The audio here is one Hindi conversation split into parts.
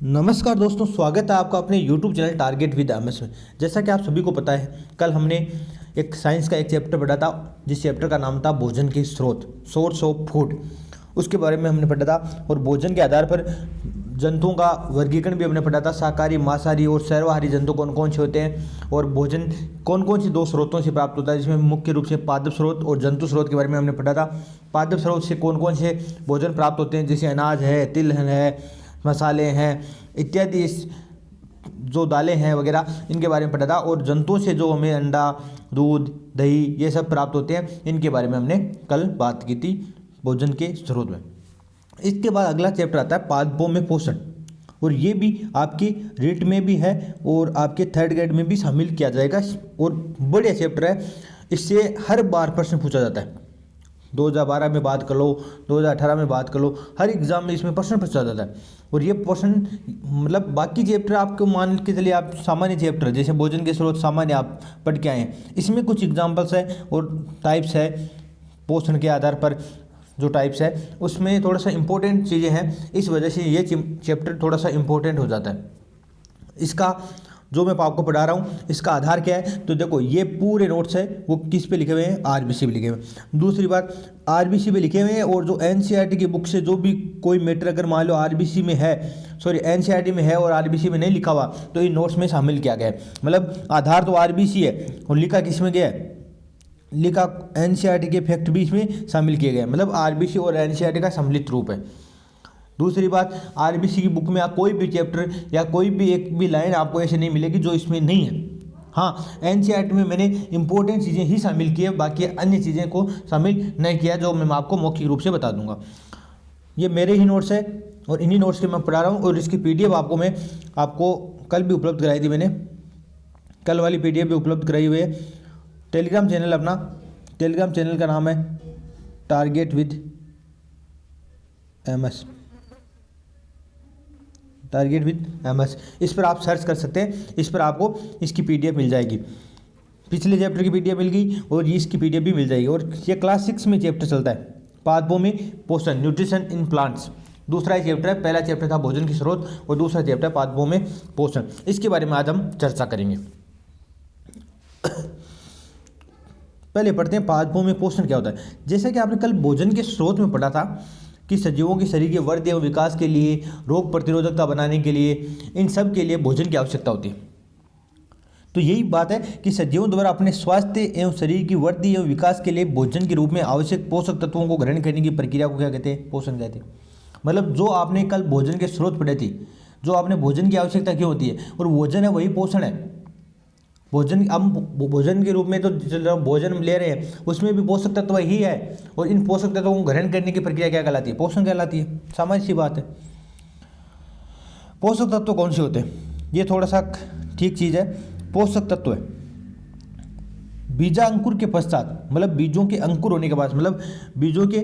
नमस्कार दोस्तों, स्वागत है आपका अपने YouTube channel target with MS में। जैसा कि आप सभी को पता है, कल हमने एक साइंस का एक चैप्टर पढ़ा था, जिस चैप्टर का नाम था भोजन के स्रोत, सोर्स ऑफ फूड। उसके बारे में हमने पढ़ा था और भोजन के आधार पर जंतुओं का वर्गीकरण भी हमने पढ़ा था। शाकाहारी, मांसाहारी और सर्वाहारी जंतु कौन कौन से होते हैं और भोजन कौन कौन सी दो स्रोतों से प्राप्त होता है, जिसमें मुख्य रूप से पादप स्रोत और जंतु स्रोत के बारे में हमने पढ़ा था। पादप स्रोत से कौन कौन से भोजन प्राप्त होते हैं, जैसे अनाज है, तिलहन है, मसाले हैं इत्यादि, जो दालें हैं वगैरह, इनके बारे में पढ़ा था। और जंतुओं से जो हमें अंडा, दूध, दही ये सब प्राप्त होते हैं, इनके बारे में हमने कल बात की थी भोजन के स्रोत में। इसके बाद अगला चैप्टर आता है पादपों में पोषण, और ये भी आपकी रीट में भी है और आपके थर्ड ग्रेड में भी शामिल किया जाएगा। और बढ़िया चैप्टर है, इससे हर बार प्रश्न पूछा जाता है। 2012 में बात कर लो, 2018 में बात कर लो, हर एग्जाम में इसमें प्रश्न पूछा जाता है। और ये प्रश्न मतलब बाकी चैप्टर आपको मान के चलिए, आप सामान्य चैप्टर जैसे भोजन के स्रोत सामान्य आप पढ़ के आए हैं, इसमें कुछ एग्जाम्पल्स है और टाइप्स है। पोषण के आधार पर जो टाइप्स है उसमें थोड़ा सा इंपॉर्टेंट चीज़ें हैं, इस वजह से ये चैप्टर थोड़ा सा इंपॉर्टेंट हो जाता है। इसका जो मैं आपको पढ़ा रहा हूँ, इसका आधार क्या है, तो देखो ये पूरे नोट्स है वो किस पे लिखे हुए हैं, आरबीसी पे लिखे हुए हैं। दूसरी बात, आरबीसी पे लिखे हुए हैं, और जो एनसीईआरटी की बुक से जो भी कोई मैटर अगर मान लो आरबीसी में है, सॉरी एनसीईआरटी में है और आरबीसी में नहीं लिखा हुआ, तो इन नोट्स में शामिल किया गया है। मतलब आधार तो आरबीसी है और लिखा किस में गया है, लिखा एनसीईआरटी के फैक्ट भी इसमें शामिल किए गए, मतलब आरबीसी और एनसीईआरटी का सम्मिलित रूप है। दूसरी बात, आरबीसी की बुक में आप कोई भी चैप्टर या कोई भी एक भी लाइन आपको ऐसे नहीं मिलेगी जो इसमें नहीं है। हाँ, एनसीईआरटी में मैंने इंपॉर्टेंट चीज़ें ही शामिल की है, बाकी अन्य चीज़ें को शामिल नहीं किया, जो मैं आपको मौखिक रूप से बता दूंगा। ये मेरे ही नोट्स है और इन्हीं नोट्स के मैं पढ़ा रहा हूँ, और इसकी पीडीएफ आपको कल भी उपलब्ध कराई थी मैंने, कल वाली पीडीएफ भी उपलब्ध कराई हुई है। टेलीग्राम चैनल, अपना टेलीग्राम चैनल का नाम है target with MS, target with MS. इस पर आप सर्च कर सकते हैं, इस पर आपको इसकी पीडीएफ मिल जाएगी। पिछले चैप्टर की पीडीएफ मिल गई और इसकी पीडीएफ भी मिल जाएगी। और ये क्लास 6 में चैप्टर चलता है, पादपों में पोषण, न्यूट्रिशन इन प्लांट्स। दूसरा चैप्टर है, पहला चैप्टर था भोजन के स्रोत और दूसरा चैप्टर है पादपों में पोषण। इसके बारे में आज हम चर्चा करेंगे। पहले पढ़ते हैं पादपों में पोषण क्या होता है। जैसा कि आपने कल भोजन के स्रोत में पढ़ा था कि सजीवों के शरीर के वृद्धि एवं विकास के लिए, रोग प्रतिरोधकता बनाने के लिए, इन सब के लिए भोजन की आवश्यकता होती है। तो यही बात है कि सजीवों द्वारा अपने स्वास्थ्य एवं शरीर की वृद्धि एवं विकास के लिए भोजन के रूप में आवश्यक पोषक तत्वों को ग्रहण करने की प्रक्रिया को क्या कहते हैं, पोषण कहते हैं। मतलब जो आपने कल भोजन के स्रोत पढ़े थे, जो आपने भोजन की आवश्यकता क्यों होती है, और भोजन है वही पोषण है। भोजन, हम भोजन के रूप में तो भोजन ले रहे हैं, उसमें भी पोषक तत्व ही है, और इन पोषक तत्वों को ग्रहण करने की प्रक्रिया क्या कहलाती है, पोषण कहलाती है। सामान्य सी बात है। पोषक तत्व कौन से होते हैं, ये थोड़ा सा ठीक चीज़ है। पोषक तत्व है बीजांकुर के पश्चात, मतलब बीजों के अंकुर होने के बाद, मतलब बीजों के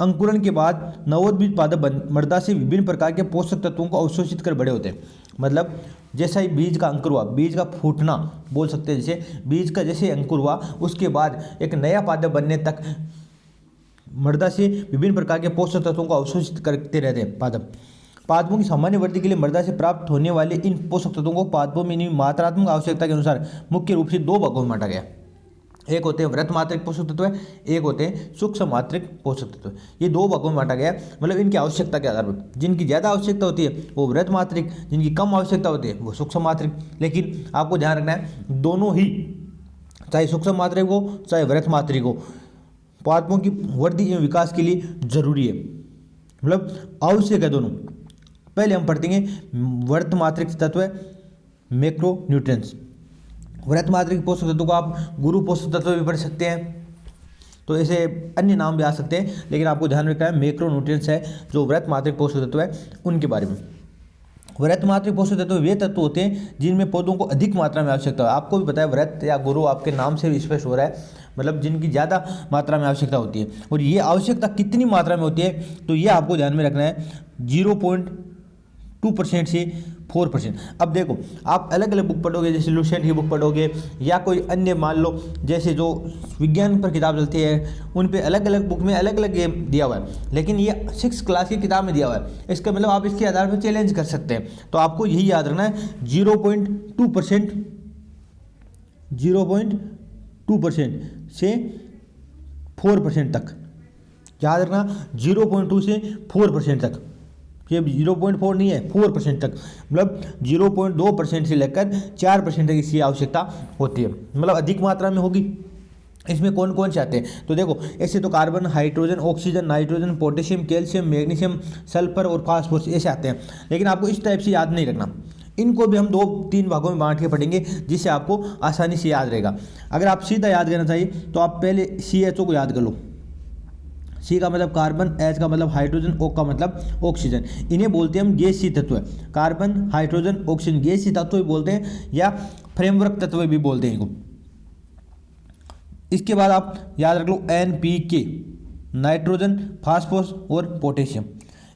अंकुरण के बाद नवोद्भिद पादप मृदा से विभिन्न प्रकार के पोषक तत्वों को अवशोषित कर बड़े होते हैं। मतलब जैसा ही बीज का अंकुर हुआ, बीज का फूटना बोल सकते हैं, जैसे बीज का जैसे अंकुर हुआ उसके बाद एक नया पादप बनने तक मृदा से विभिन्न प्रकार के पोषक तत्वों को अवशोषित करते रहते हैं पादप। पादपों की सामान्य वृद्धि के लिए मृदा से प्राप्त होने वाले इन पोषक तत्वों को पादपों में मात्रात्मक आवश्यकता के अनुसार मुख्य रूप से दो भागों में बांटा गया। एक होते हैं वृत्त मात्रिक पोषक तत्व, एक होते हैं सूक्ष्म मात्रिक पोषक तत्व। ये दो भागों में बांटा गया, मतलब इनकी आवश्यकता के आधार पर। जिनकी ज़्यादा आवश्यकता होती है वो वृत्त मात्रिक, जिनकी कम आवश्यकता होती है वो सूक्ष्म मात्रिक। लेकिन आपको ध्यान रखना है, दोनों ही, चाहे सूक्ष्म मात्रिक हो चाहे वृत्त मात्रिक हो, पादपों की वृद्धि एवं विकास के लिए जरूरी है, मतलब आवश्यक है दोनों। पहले हम पढ़ते हैं वृत्त मात्रिक तत्व, मैक्रो न्यूट्रिएंट्स। वृत्त मात्रिक पोषक तत्व को आप गुरु पोषक तत्व भी पढ़ सकते हैं, तो ऐसे अन्य नाम भी आ सकते हैं, लेकिन आपको ध्यान रखना है मैक्रो न्यूट्रिएंट्स है जो वृत्त मात्रिक पोषक तत्व है उनके बारे में। वृत्त मात्रिक पोषक तत्व वे तत्व होते हैं जिनमें पौधों को अधिक मात्रा में आवश्यकता है। आपको भी पता है, वृत्त या गुरु आपके नाम से भी स्पष्ट हो रहा है, मतलब जिनकी ज़्यादा मात्रा में आवश्यकता होती है। और ये आवश्यकता कितनी मात्रा में होती है, तो ये आपको ध्यान में रखना है। 2% से 4%। अब देखो आप अलग अलग बुक पढ़ोगे, जैसे लुसेंट की बुक पढ़ोगे या कोई अन्य मान लो जैसे जो विज्ञान पर किताब चलती है उन पे अलग अलग बुक में अलग अलग ये दिया हुआ है, लेकिन ये 6 क्लास की किताब में दिया हुआ है। इसका मतलब आप इसके आधार पर चैलेंज कर सकते हैं। तो आपको यही याद रखना है 0.2% 0.2% से 4% तक, याद रखना 0.2 से 4% तक। ये 0.4 नहीं है, 4% तक, मतलब 0.2% से लेकर 4% तक इसकी आवश्यकता होती है, मतलब अधिक मात्रा में होगी। इसमें कौन कौन से आते हैं तो देखो, ऐसे तो carbon, hydrogen, oxygen, nitrogen, potassium, calcium, magnesium, sulphur और फास्फोरस ऐसे आते हैं। लेकिन आपको इस टाइप से याद नहीं रखना, इनको भी हम 2-3 भागों में बांट के पढ़ेंगे जिससे आपको आसानी से याद रहेगा। अगर आप सीधा याद करना चाहिए तो आप पहले CHO को याद कर लो। C का मतलब कार्बन, H का मतलब हाइड्रोजन, O का मतलब ऑक्सीजन। इन्हें बोलते हैं हम गैसीय तत्व। कार्बन, हाइड्रोजन, ऑक्सीजन गैसीय तत्व भी बोलते हैं या फ्रेमवर्क तत्व भी बोलते हैं इनको। इसके बाद आप याद रख लो NPK, नाइट्रोजन, फास्फोरस और पोटेशियम।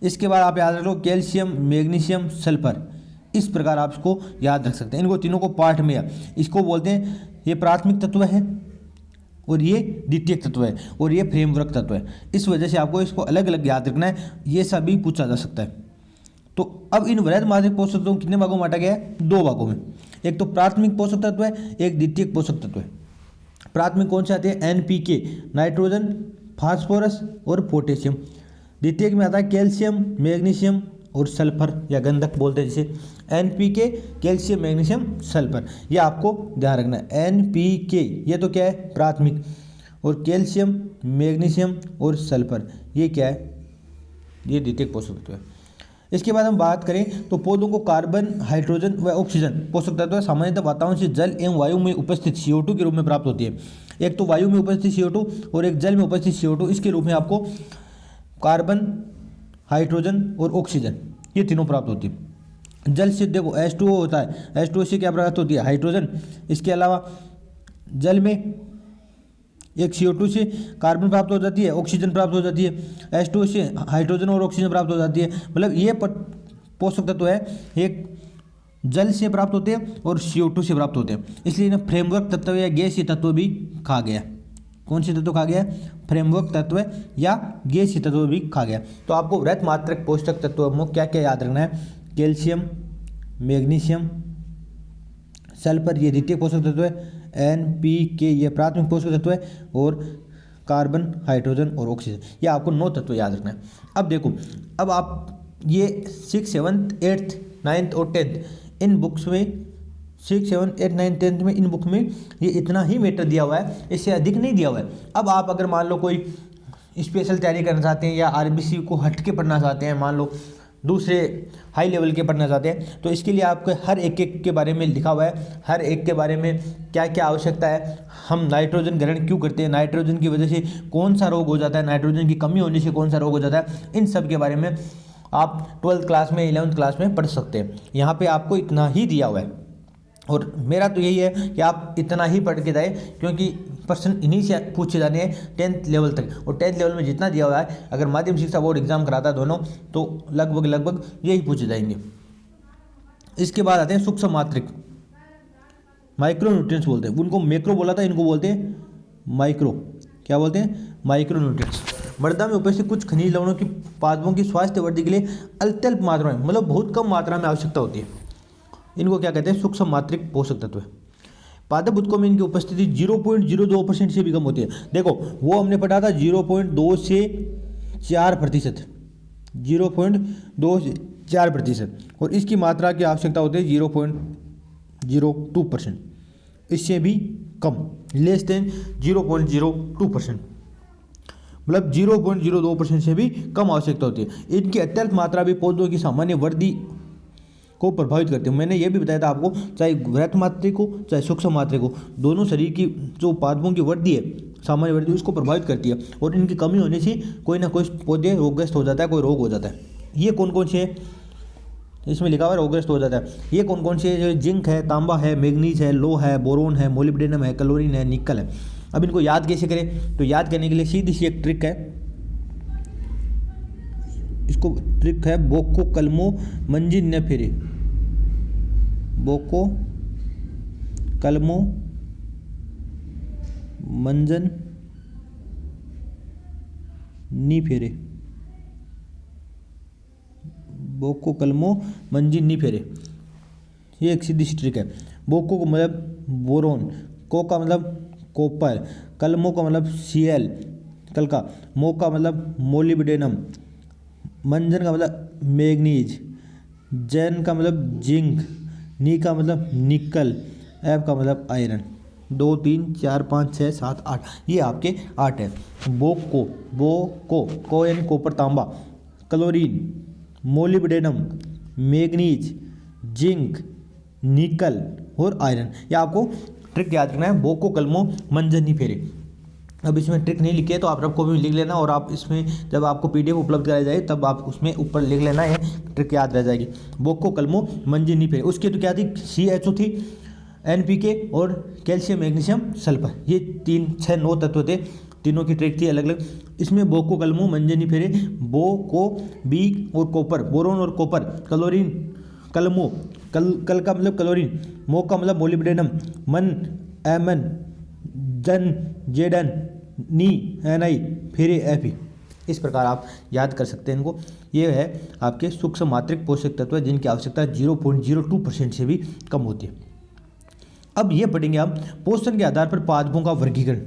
इसके बाद आप याद रख लो कैल्शियम, मैग्नीशियम, सल्फर। इस प्रकार आप इसको याद रख सकते हैं। इनको तीनों को पार्ट में है, इसको बोलते हैं ये प्राथमिक तत्व है और ये द्वितीयक तत्व है और ये फ्रेमवर्क तत्व है। इस वजह से आपको इसको अलग अलग याद रखना है, ये सभी पूछा जा सकता है। तो अब इन वृहद माध्यमिक पोषक तत्वों को कितने भागों में बांटा गया है? 2 भागों में। एक तो प्राथमिक पोषक तत्व है, एक द्वितीयक पोषक तत्व है। प्राथमिक कौन से आते हैं? NPK, नाइट्रोजन, फास्फोरस और पोटेशियम। द्वितीयक में आता है कैल्शियम, मैग्नीशियम और सल्फर या गंधक बोलते हैं जिसे। NPK, कैल्शियम, मैग्नीशियम, सल्फर, ये आपको ध्यान रखना है। NPK ये तो क्या है? प्राथमिक। और कैल्शियम, मैग्नीशियम और सल्फर ये क्या है? ये द्वितीयक पोषक तत्व है। इसके बाद हम बात करें तो पौधों को कार्बन, हाइड्रोजन व ऑक्सीजन पोषक तत्व सामान्यतः वातावरण से जल एवं वायु में उपस्थित CO2 के रूप में प्राप्त होती है। एक तो वायु में उपस्थित CO2 और एक जल में उपस्थित CO2, इसके रूप में आपको कार्बन, हाइड्रोजन और ऑक्सीजन ये तीनों प्राप्त होती है। जल से देखो H2O होता है, H2O से क्या प्राप्त होती है? हाइड्रोजन। इसके अलावा जल में एक CO2 से कार्बन प्राप्त हो जाती है, ऑक्सीजन प्राप्त हो जाती है, H2O से हाइड्रोजन और ऑक्सीजन प्राप्त हो जाती है। मतलब ये पोषक तत्व है, एक जल से प्राप्त होते हैं और CO2 से प्राप्त होते हैं, इसलिए इन्हें फ्रेमवर्क तत्व या गैसीय तत्व भी कहा गया। कौन से तत्व कहा गया? फ्रेमवर्क तत्व या गैसीय तत्व भी कहा गया। तो आपको वृहद मात्रक पोषक तत्वों में क्या क्या याद रखना है? कैल्शियम, मैग्नीशियम, सल्फर ये द्वितीयक पोषक तत्व है, NPK ये प्राथमिक पोषक तत्व है और कार्बन, हाइड्रोजन और ऑक्सीजन ये आपको 9 तत्व याद रखना है। अब देखो, अब आप ये 6, 7, 8, 9 और 10 इन बुक्स में 6, 7, 8, 9, 10 में इन बुक में ये इतना ही मैटर दिया हुआ है, इससे अधिक नहीं दिया हुआ है। अब आप अगर मान लो कोई स्पेशल तैयारी करना चाहते हैं या RBC को हट के पढ़ना चाहते हैं, मान लो दूसरे हाई लेवल के पढ़ना चाहते हैं, तो इसके लिए आपको हर एक के बारे में लिखा हुआ है, हर एक के बारे में क्या क्या आवश्यकता है, हम नाइट्रोजन ग्रहण क्यों करते हैं, नाइट्रोजन की वजह से कौन सा रोग हो जाता है, नाइट्रोजन की कमी होने से कौन सा रोग हो जाता है, इन सब के बारे में आप 12th क्लास में 11th क्लास में पढ़ सकते हैं। यहाँ पे आपको इतना ही दिया हुआ है और मेरा तो यही है कि आप इतना ही पढ़ के जाए, क्योंकि प्रश्न इन्हीं से पूछे जाने हैं 10th लेवल तक। और 10th लेवल में जितना दिया हुआ है, अगर माध्यमिक शिक्षा बोर्ड एग्जाम कराता है दोनों, तो लगभग यही पूछे जाएंगे। इसके बाद आते हैं सूक्ष्म मात्रिक, माइक्रो न्यूट्रिएंट्स बोलते हैं उनको। मैक्रो बोला था, इनको बोलते हैं माइक्रो। क्या बोलते हैं? Micro nutrients. मृदा में उपस्थित कुछ खनिज लवणों की पादपों की स्वास्थ्य वृद्धि के लिए अत्यल्प मात्रा में, मतलब बहुत कम मात्रा में आवश्यकता होती है। इनको क्या कहते हैं? सूक्ष्म मात्रिक पोषक तत्व। पादप उत्कों में इनकी उपस्थिति 0.02% से भी कम होती है। देखो वो हमने पढ़ा था 0.2 से 4%, 0.2 से 4%, और इसकी मात्रा की आवश्यकता होती है 0.02%, इससे भी कम, लेस देन 0.02%, मतलब 0.02% से भी कम आवश्यकता होती है। इनकी अत्यल्प मात्रा भी पौधों की सामान्य वृद्धि को प्रभावित करते हैं। मैंने ये भी बताया था आपको, चाहे वृहद मात्रिक हो चाहे सूक्ष्म मात्रिक हो, दोनों शरीर की जो पादपों की वृद्धि है, सामान्य वृद्धि, उसको प्रभावित करती है। और इनकी कमी होने से कोई ना कोई पौधे रोगग्रस्त हो जाता है, कोई रोग हो जाता है। ये कौन कौन से है? इसमें लिखा हुआ है रोगग्रस्त हो जाता है। ये कौन कौन से है? जिंक है, तांबा है, मैग्नीज है, लो है, बोरोन है, मोलिब्डेनम है, क्लोरीन है, निकल है। अब इनको याद कैसे करें? तो याद करने के लिए सीधी सी एक ट्रिक है। इसको ट्रिक है, बोको कलमो मंजिन न फेरे, बोको कलमो मंजन नी फेरे, बोको कलमो मंजिन नी फेरे। ये एक सीधी सी ट्रिक है। बोको का मतलब बोरोन, को का मतलब कॉपर, कलमो का मतलब सीएल कल का, मो का मतलब मोलिब्डेनम, मंजन का मतलब मैग्नीज, जैन का मतलब जिंक, नी का मतलब निकल, एफ का मतलब आयरन। 2 3 4 5 6 7 8, ये आपके 8 है। बोको, को यानी कॉपर तांबा, क्लोरीन, मोलिब्डेनम, मैग्नीज, जिंक, निकल और आयरन। ये आपको ट्रिक याद रखना है, बोको कलमो मंजन नी फेरे। अब इसमें ट्रिक नहीं लिखी है तो आप रब को भी लिख लेना, और आप इसमें जब आपको पीडीएफ उपलब्ध कराई जाए तब आप उसमें ऊपर लिख लेना, ये ट्रिक याद रह जाएगी। बोको कलमो मंजिन नी फेरे। उसकी तो क्या थी, CHO थी, NPK और कैल्शियम मैग्नीशियम सल्फर, ये 3 6 9 तत्व थे, तीनों की ट्रिक थी अलग अलग। इसमें बोको कलमो मंजन नी फेरे, बो को बी और कॉपर, बोरोन और कॉपर, क्लोरीन कलमो, कल का मतलब क्लोरीन, मो का मतलब मोलिब्डेनम, मन एमन, जन जेडन, नी NI, फेरे FE। इस प्रकार आप याद कर सकते हैं इनको। ये है आपके सूक्ष्म मात्रिक पोषक तत्व जिनकी आवश्यकता 0.02% से भी कम होती है। अब ये पढ़ेंगे हम पोषण के आधार पर पादपों का वर्गीकरण।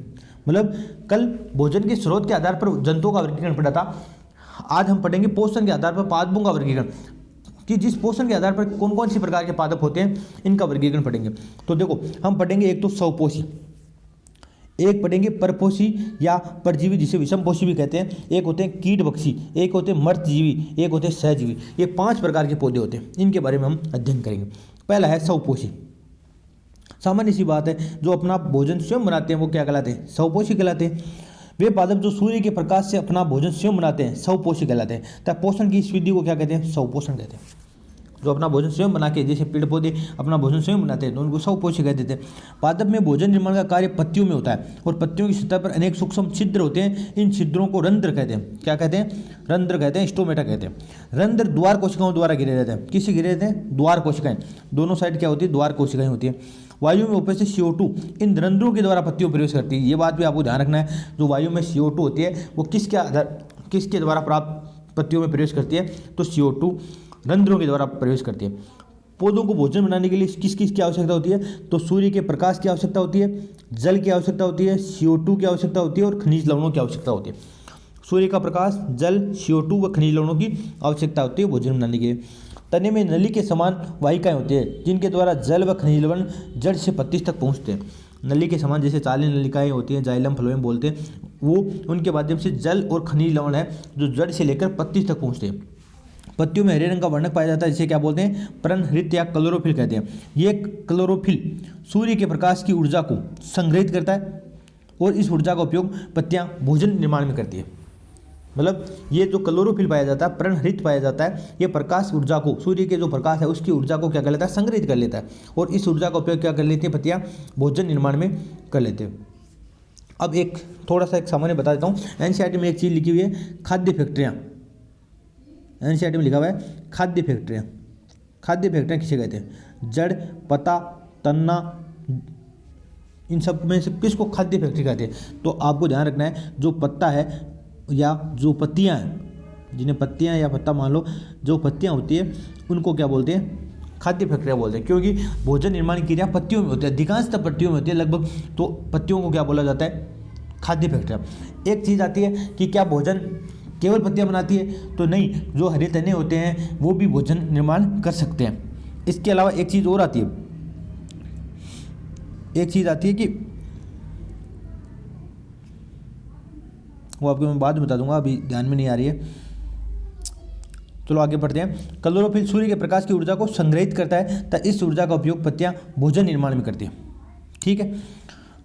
मतलब कल भोजन के स्रोत के आधार पर जंतुओं का वर्गीकरण पढ़ा था, आज हम पढ़ेंगे पोषण के आधार पर पादपों का वर्गीकरण, कि जिस पोषण के आधार पर कौन कौन सी प्रकार के पादप होते हैं इनका वर्गीकरण पढ़ेंगे। तो देखो हम पढ़ेंगे एक तो स्वपोषी, एक पढ़ेंगे परपोषी या परजीवी जिसे विषमपोषी भी कहते हैं, एक होते हैं कीटभक्षी, एक होते हैं मर्तजीवी, एक होते हैं सहजीवी। ये 5 प्रकार के पौधे होते हैं, इनके बारे में हम अध्ययन करेंगे। पहला है स्वपोषी। सामान्य सी बात है, जो अपना भोजन स्वयं बनाते हैं वो क्या कहलाते हैं, स्वपोषी कहलाते हैं। वे पादप जो सूर्य के प्रकाश से अपना भोजन स्वयं बनाते हैं स्वपोषी कहलाते हैं। तथा पोषण की इस विधि को क्या कहते हैं, स्वपोषण कहते हैं। जो अपना भोजन स्वयं बना के, जैसे पेड़ पौधे अपना भोजन स्वयं बनाते हैं तो उनको स्वपोषी कहते थे। पादप में भोजन निर्माण का कार्य पत्तियों में होता है, और पत्तियों की सतह पर अनेक सूक्ष्म छिद्र होते हैं। इन छिद्रों को रंध्र कहते हैं। क्या कहते हैं, रंध्र कहते हैं, स्टोमेटा कहते हैं। रंध्र द्वार कोशिकाओं द्वारा घिरे रहते हैं। किससे घिरे रहते हैं, द्वार कोशिकाएं। दोनों साइड क्या होती है, द्वार कोशिकाएं होती है। वायु में उपस्थित CO2 इन रंध्रों के द्वारा पत्तियों प्रवेश करती है। ये बात भी आपको ध्यान रखना है, जो वायु में CO2 होती है वो किसके द्वारा प्राप्त पत्तियों में प्रवेश करती है, तो CO2 रंध्रों के द्वारा प्रवेश करती है। पौधों को भोजन बनाने के लिए किस किस की आवश्यकता होती है, तो सूर्य के प्रकाश की आवश्यकता होती है, जल की आवश्यकता होती है, CO2 की आवश्यकता होती है और खनिज लवणों की आवश्यकता होती है। सूर्य का प्रकाश, जल, CO2 व खनिज लवणों की आवश्यकता होती है भोजन बनाने के लिए। तने में नली के समान वाहिकाएं होती है, जिनके द्वारा जल व खनिज लवण जड़ से पत्ती तक पहुँचते हैं। नली के समान जैसे 40 नलिकाएं होती हैं, जाइलम फ्लोएम बोलते हैं, वो उनके माध्यम से जल और खनिज लवण है जो जड़ से लेकर पत्ती तक पहुँचते हैं। पत्तियों में हरे रंग का वर्णक पाया जाता है, जिसे क्या बोलते हैं, पर्णहरित या क्लोरोफिल कहते हैं। ये क्लोरोफिल सूर्य के प्रकाश की ऊर्जा को संग्रहित करता है और इस ऊर्जा का उपयोग पत्तियां भोजन निर्माण में करती है। मतलब ये जो क्लोरोफिल पाया जाता है, पर्णहरित पाया जाता है, ये प्रकाश ऊर्जा को, सूर्य के जो प्रकाश है उसकी ऊर्जा को क्या कर लेता है, संग्रहित कर लेता है, और इस ऊर्जा का उपयोग क्या कर लेती है पत्तियां भोजन निर्माण में कर लेते हैं। अब एक थोड़ा सा एक सामान्य बता देता हूँ। NCERT में एक चीज़ लिखी हुई है, खाद्य फैक्ट्रियाँ। NCERT में लिखा हुआ है खाद्य फैक्ट्रियाँ। खाद्य फैक्ट्रियाँ किसे कहते हैं, जड़, पत्ता, तना, इन सब में से किसको खाद्य फैक्ट्री कहते हैं। तो आपको ध्यान रखना है, जो पत्ता है या जो पत्तियां हैं, जिन्हें पत्तियां या पत्ता मान लो, जो पत्तियां होती है उनको क्या बोलते हैं, खाद्य फैक्ट्रियाँ बोलते हैं, क्योंकि भोजन निर्माण की क्रिया पत्तियों में होती है, अधिकांशतः पत्तियों में होती है लगभग, तो पत्तियों को क्या बोला जाता है, खाद्य फैक्ट्रियाँ। एक चीज़ आती है कि क्या भोजन केवल पत्तियाँ बनाती है, तो नहीं, जो हरे तने होते हैं वो भी भोजन निर्माण कर सकते हैं। इसके अलावा एक चीज़ और आती है, एक चीज़ आती है कि वो आपको मैं बाद में बता दूंगा, अभी ध्यान में नहीं आ रही है। चलो आगे बढ़ते हैं। क्लोरोफिल सूर्य के प्रकाश की ऊर्जा को संग्रहित करता है तथा इस ऊर्जा का उपयोग पत्तियां भोजन निर्माण में करती हैं। ठीक है।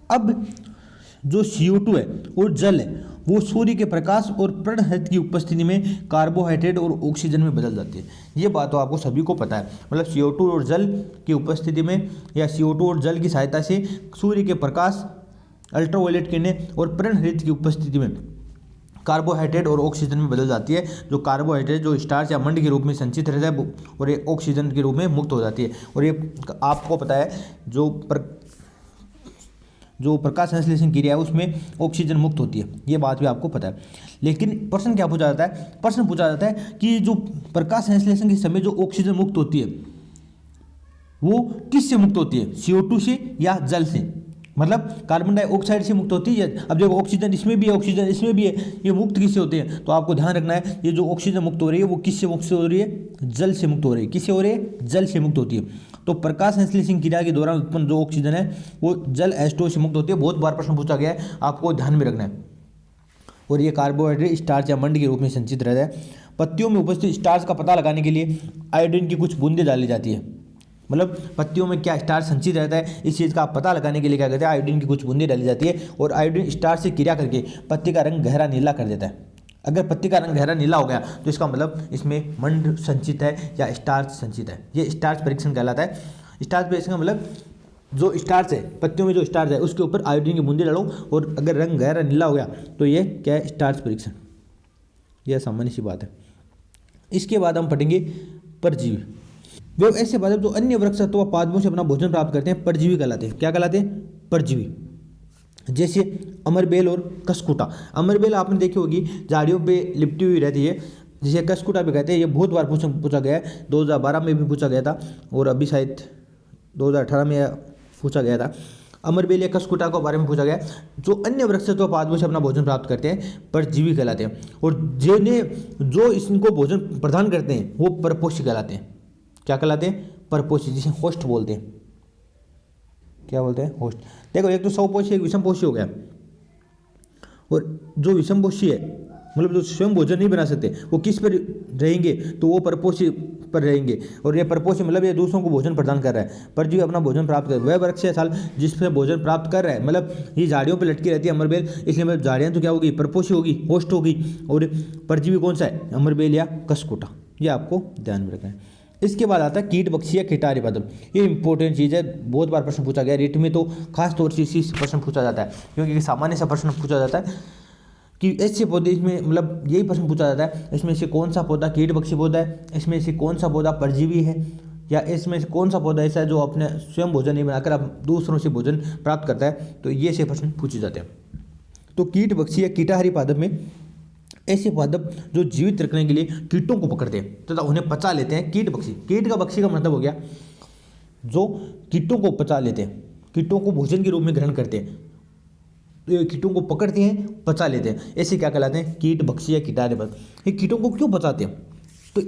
अब जो CO2 है और जल है वो सूर्य के प्रकाश और पर्णहरित की उपस्थिति में कार्बोहाइड्रेट और ऑक्सीजन में बदल जाती है। ये बात तो आपको सभी को पता है। मतलब CO2 और जल की उपस्थिति में या CO2 और जल की सहायता से सूर्य के प्रकाश, अल्ट्रावायलेट किरणें और पर्णहरित की उपस्थिति में कार्बोहाइड्रेट और ऑक्सीजन में बदल जाती है। जो कार्बोहाइड्रेट जो स्टार्च या मंड के रूप में संचित रहता है और ये ऑक्सीजन के रूप में मुक्त हो जाती है। और ये आपको पता है जो प्रकाश संश्लेषण क्रिया है उसमें ऑक्सीजन मुक्त होती है, ये बात भी आपको पता है। लेकिन प्रश्न क्या पूछा जाता है, प्रश्न पूछा जाता है कि जो प्रकाश संश्लेषण के समय जो ऑक्सीजन मुक्त होती है वो किससे मुक्त होती है, CO2 से या जल से, मतलब कार्बन डाइऑक्साइड से मुक्त होती है। अब देखो ऑक्सीजन इसमें भी है, ऑक्सीजन इसमें भी है, ये मुक्त किससे होते हैं, तो आपको ध्यान रखना है ये जो ऑक्सीजन मुक्त हो रही है वो किससे मुक्त हो रही है, जल से मुक्त हो रही है। किससे हो रही है, जल से मुक्त होती है। तो प्रकाश संश्लेषण क्रिया के दौरान उत्पन्न जो ऑक्सीजन है वो जल H2O से मुक्त होती है। बहुत बार प्रश्न पूछा गया है, आपको ध्यान में रखना है। और ये कार्बोहाइड्रेट स्टार्च या मंड के रूप में संचित रहता है। पत्तियों में उपस्थित स्टार्च का पता लगाने के लिए आयोडीन की कुछ बूंदें डाली जाती है, मतलब पत्तियों में क्या स्टार्च संचित रहता है इस चीज़ का पता लगाने के लिए क्या कहते हैं, आयोडीन की कुछ बूंदें डाली जाती है। और आयोडीन स्टार्च से क्रिया करके पत्ती का रंग गहरा नीला कर देता है। अगर पत्ती का रंग गहरा नीला हो गया तो इसका मतलब इसमें मंड संचित है या स्टार्च संचित है, ये स्टार्च परीक्षण कहलाता है। स्टार्च परीक्षण का मतलब जो स्टार्च है, पत्तियों में जो स्टार्च है उसके ऊपर आयोडीन की बूंदें डालो और अगर रंग गहरा नीला हो गया तो ये क्या है, स्टार्च परीक्षण। यह सामान्य सी बात है। इसके बाद हम पढ़ेंगे परजीवी। वे ऐसे पादप जो अन्य वृक्ष अथवा पादपों से अपना भोजन प्राप्त करते हैं परजीवी कहलाते हैं। क्या कहलाते हैं, परजीवी। जैसे अमरबेल और कसकुटा। अमरबेल आपने देखी होगी झाड़ियों पे लिपटी हुई रहती है, जिसे कसकुटा भी कहते हैं। ये बहुत बार पूछा गया है, 2012 में भी पूछा गया था और अभी शायद 2018 में पूछा गया था। अमरबेल या कसकुटा के बारे में पूछा गया। जो अन्य वृक्ष अथवा पादपों से अपना भोजन प्राप्त करते हैं परजीवी कहलाते हैं। और जिन्हें जो इनको भोजन प्रदान करते हैं वो परपोषी कहलाते हैं। क्या कहलाते हैं, परपोषी, जिसे होस्ट बोलते हैं। क्या बोलते हैं, होस्ट। देखो एक तो स्वपोषी एक विषमपोषी हो गया। और जो विषमपोषी है मतलब जो स्वयं भोजन नहीं बना सकते वो किस पर रहेंगे, तो वो परपोषी पर रहेंगे। और ये परपोषी मतलब ये दूसरों को भोजन प्रदान कर रहा है। परजीवी अपना भोजन प्राप्त कर वह वृक्ष है साल जिस पर भोजन प्राप्त कर रहा है, मतलब ये झाड़ियों पर लटकी रहती है अमरबेल, इसलिए मतलब झाड़ियाँ तो क्या होगी, परपोषी होगी, होस्ट होगी। और परजीवी कौन सा है, अमरबेल या कसकुटा, ये आपको ध्यान में रखना है। इसके बाद आता है कीट बख्शी या कीटाहारी पादप। ये इंपॉर्टेंट चीज़ है, बहुत बार प्रश्न पूछा गया रिट में, तो खास तौर से इसी प्रश्न पूछा जाता है क्योंकि सामान्य सा प्रश्न पूछा जाता है कि ऐसे पौधे, इसमें मतलब यही प्रश्न पूछा जाता है इसमें से कौन सा पौधा कीट बख्शी पौधा है, इसमें से कौन सा पौधा परजीवी है, या इसमें से कौन सा पौधा ऐसा है जो अपने स्वयं भोजन नहीं बनाकर अब दूसरों से भोजन प्राप्त करता है। तो ये से प्रश्न पूछे जाते हैं। तो कीट बख्शी या कीटाहारी पादप में ऐसे पादप जो जीवित रखने के लिए कीटों को पकड़ते हैं तथा उन्हें पचा लेते हैं। कीट बख्शी, कीट का बख्शी का मतलब हो गया जो कीटों को पचा लेते हैं, कीटों को भोजन के रूप में ग्रहण करते हैं, तो ये कीटों को पकड़ते हैं, पचा लेते हैं, ऐसे क्या कहलाते हैं, कीट बख्शी या कीटाहारी पादप। ये कीटों को क्यों पचाते हैं, तो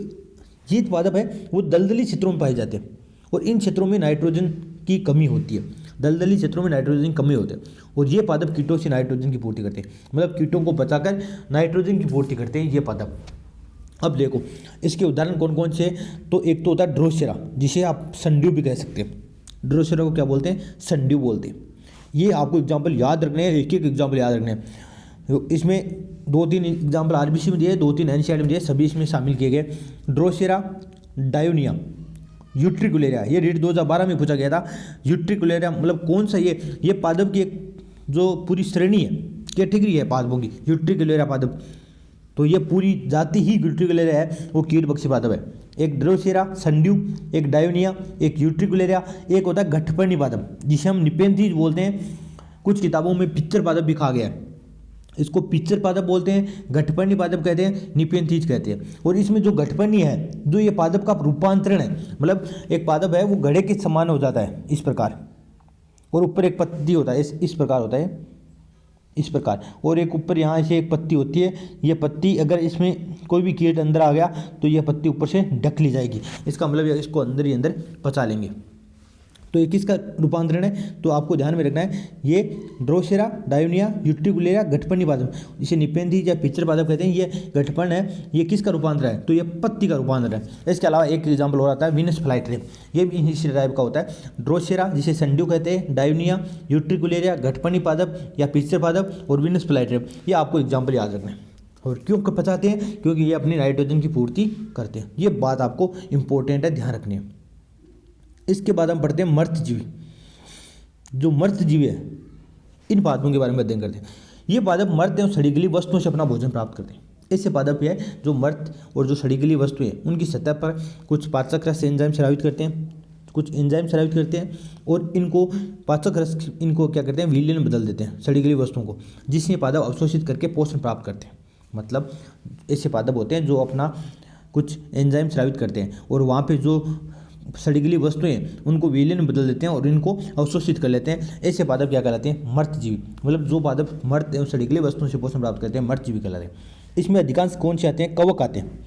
ये पादप है वो दलदली क्षेत्रों में पाए जाते हैं और इन क्षेत्रों में नाइट्रोजन की कमी होती है। दलदली क्षेत्रों में नाइट्रोजन की कमी होती है और ये पादप कीटों से नाइट्रोजन की पूर्ति करते हैं, मतलब कीटों को बचाकर नाइट्रोजन की पूर्ति करते हैं ये पादप। अब देखो इसके उदाहरण कौन कौन से, तो एक तो होता है ड्रोसेरा, जिसे आप संड्यू भी कह सकते हैं। ड्रोसेरा को क्या बोलते हैं, संड्यू बोलते हैं। ये आपको एग्जाम्पल याद रखने हैं, एक एक एग्जाम्पल याद रखने हैं। इसमें 2-3 एग्जाम्पल आरबीसी में दिए, 2-3 एनसीईआरटी में दिए, सभी इसमें शामिल किए गए। ड्रोसेरा, डायोनिया, यूट्रिकुलेरिया, ये रीट 2012 में पूछा गया था। यूट्रिकुलेरिया मतलब कौन सा, ये पादप की एक जो पूरी श्रेणी है, कैटेगरी है पादपों की, यूट्रिकुलेरिया पादप। तो ये पूरी जाति ही यूट्रिकुलेरिया है, वो कीट बख्शी पादप है। एक ड्रोसेरा, संड्यू, एक डायोनिया, एक यूट्रिकुलेरिया, एक होता है गठपर्णी पादप जिसे हम निपेंथीज बोलते हैं। कुछ किताबों में पिक्चर पादप भी कहा गया है, इसको पिक्चर पादप बोलते हैं, गठपर्णी पादप कहते हैं, निपेंथीज कहते हैं। और इसमें जो गठपर्णी है, जो ये पादप का रूपांतरण है, मतलब एक पादप है वो घड़े के समान हो जाता है इस प्रकार, और ऊपर एक पत्ती होता है इस प्रकार होता है, इस प्रकार, और एक ऊपर यहाँ से एक पत्ती होती है। ये पत्ती अगर इसमें कोई भी कीट अंदर आ गया तो ये पत्ती ऊपर से ढक ली जाएगी, इसका मतलब इसको अंदर ही अंदर पचा लेंगे। तो ये किसका रूपांतरण है, तो आपको ध्यान में रखना है, ये ड्रोसेरा, डायोनिया, यूट्रिकुलेरिया, गठपर्णी पादप, इसे निपेंथीज या पिक्चर पादप कहते हैं। ये गठपर्ण है, ये किसका रूपांतर है, तो ये पत्ती का रूपांतर है। इसके अलावा एक एग्जाम्पल हो रहा है वीनस फ्लाईट्रिप, ये भी इसी टाइप का होता है। ड्रोसेरा जिसे संड्यू कहते हैं, डायोनिया, यूट्रिकुलेरिया, गठपर्णी पादप या पिक्चर पादप, और वीनस फ्लाईट्रिप, ये आपको एग्जाम्पल याद रखना है। और क्यों पचाते हैं, क्योंकि ये अपनी नाइट्रोजन की पूर्ति करते हैं। ये बात आपको इंपॉर्टेंट है, ध्यान रखनी है। इसके बाद हम पढ़ते हैं मर्तजीवी। जो मर्तजीवी है इन पादपों के बारे में अध्ययन करते हैं। ये पादप मृत एवं सड़ी गली वस्तुओं से अपना भोजन प्राप्त करते हैं। ऐसे पादप है जो मृत और जो सड़ी गली वस्तुएं उनकी सतह पर कुछ पाचक रस एंजाइम स्रावित करते हैं, कुछ एंजाइम स्रावित करते हैं और इनको पाचक रस इनको क्या करते हैं, विलयन में बदल देते हैं सड़ी गली वस्तुओं को, जिससे पादप अवशोषित करके पोषण प्राप्त करते हैं। मतलब ऐसे पादप होते हैं जो अपना कुछ एंजाइम स्रावित करते हैं और वहाँ पे जो सड़ी गली वस्तुएं उनको विलयन में बदल देते हैं और इनको अवशोषित कर लेते हैं। ऐसे पादप क्या कहलाते हैं, मृतजीवी। मतलब जो पादप मृत एवं सड़ी गली वस्तुओं से पोषण प्राप्त करते हैं मृतजीवी कहलाते हैं। इसमें अधिकांश कौन से आते हैं, कवक आते हैं।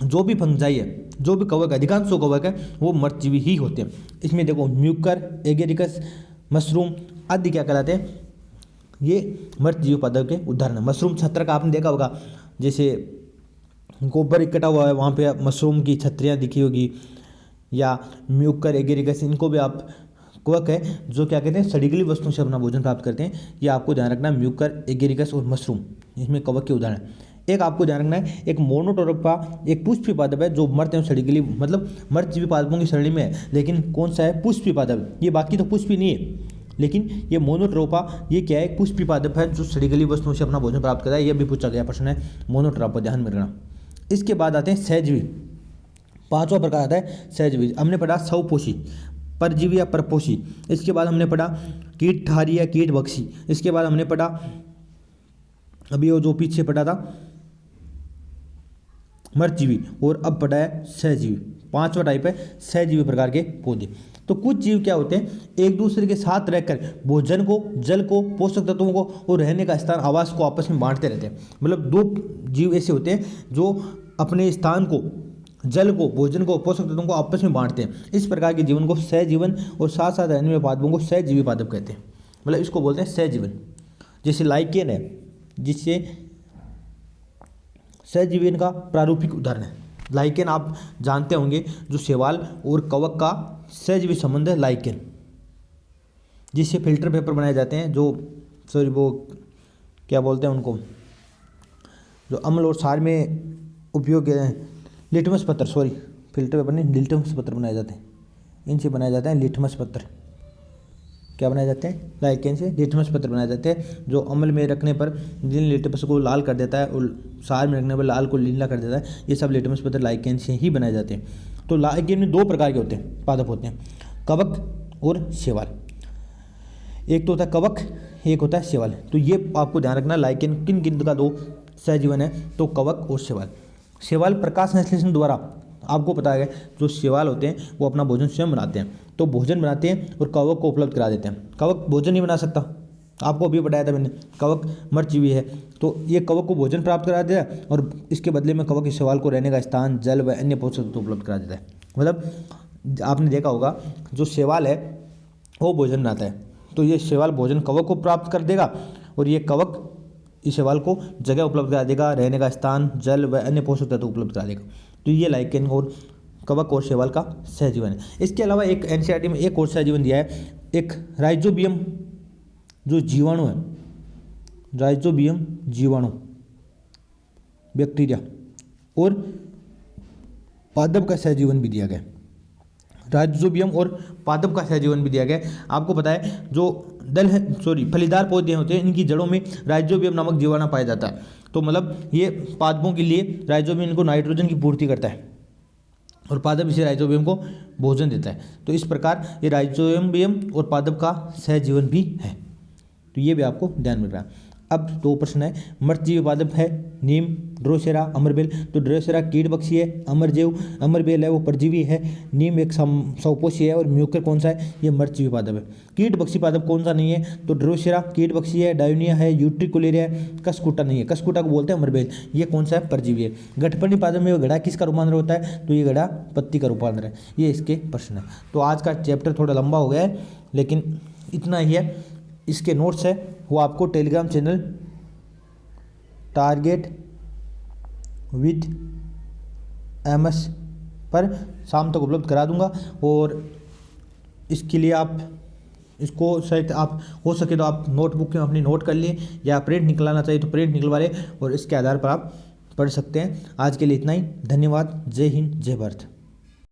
जो भी फंगजाई है, जो भी कवक, अधिकांश जो कवक है वो मृतजीवी ही होते हैं। इसमें देखो म्यूकर, एगेरिकस, मशरूम आदि क्या कहलाते हैं, ये मृतजीवी पादप के उदाहरण है। मशरूम छत्र का आपने देखा होगा, जैसे गोबर इकट्ठा हुआ है वहाँ पे मशरूम की छत्रियाँ दिखी होगी, या म्यूकर, एगेरिकस, इनको भी आप कवक है जो क्या कहते हैं, सड़ी गली वस्तुओं से अपना भोजन प्राप्त करते हैं। ये आपको ध्यान रखना है, म्यूकर, एगेरिकस और मशरूम इसमें कवक के उदाहरण हैं। एक आपको ध्यान रखना है, एक मोनोट्रोपा एक पुष्पी पादप है जो मृत एवं सड़ी गली मतलब मृतजीवी पादपों की श्रेणी में है, लेकिन कौन सा है, पुष्पी पादप। ये बाकी तो पुष्पी नहीं है, लेकिन ये मोनोट्रोपा ये क्या है, पुष्पी पादप है जो सड़ी गली वस्तुओं से अपना भोजन प्राप्त करता है। ये भी पूछा गया प्रश्न है, मोनोट्रोपा, ध्यान में रखना। इसके बाद आते हैं सहजीवी। पांचवा प्रकार आता है सहजीवी। हमने पढ़ा स्वपोषी, परजीवी या परपोषी। इसके बाद हमने पढ़ा कीटधारी या कीटभक्षी। इसके बाद हमने पढ़ा अभी वो जो पीछे पढ़ा था मृतजीवी, और अब पढ़ा है सहजीवी। पांचवा टाइप है सहजीवी प्रकार के पौधे। तो कुछ जीव क्या होते हैं, एक दूसरे के साथ रहकर भोजन को, जल को, पोषक तत्वों को और रहने का स्थान, आवास को आपस में बांटते रहते हैं। मतलब दो जीव ऐसे होते हैं जो अपने स्थान को, जल को, भोजन को, पोषक तत्वों को आपस में बांटते हैं। इस प्रकार के जीवन को सहजीवन और साथ साथ रहने वाले पादपों को सहजीवी पादप कहते हैं। मतलब इसको बोलते हैं सहजीवन। जैसे लाइकेन है, जिससे सहजीवन का प्रारूपिक उदाहरण है। लाइकेन आप जानते होंगे, जो शैवाल और कवक का सहजीवी संबंध है लाइकेन, जिससे फिल्टर पेपर बनाए जाते हैं, जो सॉरी वो क्या बोलते हैं उनको, जो अम्ल और क्षार में उपयोग लिटमस पत्र, सॉरी फिल्टर पेपर नहीं, लिटमस पत्र बनाए जाते हैं। इनसे बनाए जाते हैं लिटमस पत्र। क्या बनाए जाते हैं, लाइकेन से लिटमस पत्र बनाए जाते हैं, जो अम्ल में रखने पर जिन लिटमस को लाल कर देता है और क्षार में रखने पर लाल को नीला कर देता है। ये सब लिटमस पत्र लाइकेन से ही बनाए जाते हैं। तो लाइकेन में दो प्रकार के होते हैं, पादप होते हैं, कवक और शैवाल। एक तो होता है कवक, एक होता है शैवाल। तो ये आपको ध्यान रखना, लाइकेन किन किन का दो सहजीवन है, तो कवक और शैवाल। शैवाल प्रकाश संश्लेषण द्वारा, आपको पता है जो शैवाल होते हैं वो अपना भोजन स्वयं बनाते हैं। तो भोजन बनाते हैं और कवक को उपलब्ध करा देते हैं। कवक भोजन नहीं बना सकता, आपको अभी बताया था मैंने, कवक मृतजीवी है। तो ये कवक को भोजन प्राप्त करा देता है और इसके बदले में कवक इस शैवाल को रहने का स्थान, जल व अन्य पोषक तत्व उपलब्ध करा देता है। मतलब आपने देखा होगा, जो शैवाल है वो भोजन बनाता है, तो ये शैवाल भोजन कवक को प्राप्त कर देगा और ये कवक इस शैवाल को जगह उपलब्ध करा देगा, रहने का स्थान, जल व अन्य पोषक तत्व उपलब्ध करा देगा। तो ये लाइकेन और कवक और शैवाल का सहजीवन है। इसके अलावा एक एनसीईआरटी में एक और सहजीवन दिया है, एक राइजोबियम जो जीवाणु है, राइजोबियम जीवाणु बैक्टीरिया, और पादप का सहजीवन भी दिया गया। राइजोबियम और पादप का सहजीवन भी दिया गया। आपको पता है जो दल है, सॉरी फलीदार पौधे होते हैं, इनकी जड़ों में राइजोबियम नामक जीवाणु पाया जाता है। तो मतलब ये पादपों के लिए राइजोबियम इनको नाइट्रोजन की पूर्ति करता है और पादप इसे राइजोबियम को भोजन देता है। तो इस प्रकार ये राइजोबियम और पादप का सहजीवन भी है। तो ये भी आपको ध्यान में रखना। अब दो प्रश्न है, मृतजीवी पादप है नीम, ड्रोसेरा, अमरबेल। तो ड्रोसेरा कीटभक्षी है, अमरबेल है वो परजीवी है, नीम एक स्वपोषी है और म्यूकर कौन सा है, ये मृतजीवी पादप है। कीटभक्षी पादप कौन सा नहीं है, तो ड्रोसेरा कीटभक्षी है, डायोनिया है, यूट्रिकुलेरिया है, कसकुटा नहीं है, कसकुटा को बोलते हैं अमरबेल, ये कौन सा है, परजीवी है। गठपंडी पादप में घड़ा किसका रूपांतर होता है, तो ये घड़ा पत्ती का रूपांतर है। ये इसके प्रश्न है। तो आज का चैप्टर थोड़ा लंबा हो गया है, लेकिन इतना ही है। इसके नोट्स है वो आपको Telegram channel target with MS पर शाम तक उपलब्ध करा दूंगा। और इसके लिए आप इसको शायद आप हो सके तो आप नोटबुक में अपनी नोट कर लिए, या प्रिंट निकलवाना चाहिए तो प्रिंट निकलवा लें और इसके आधार पर आप पढ़ सकते हैं। आज के लिए इतना ही, धन्यवाद। जय हिंद, जय भारत।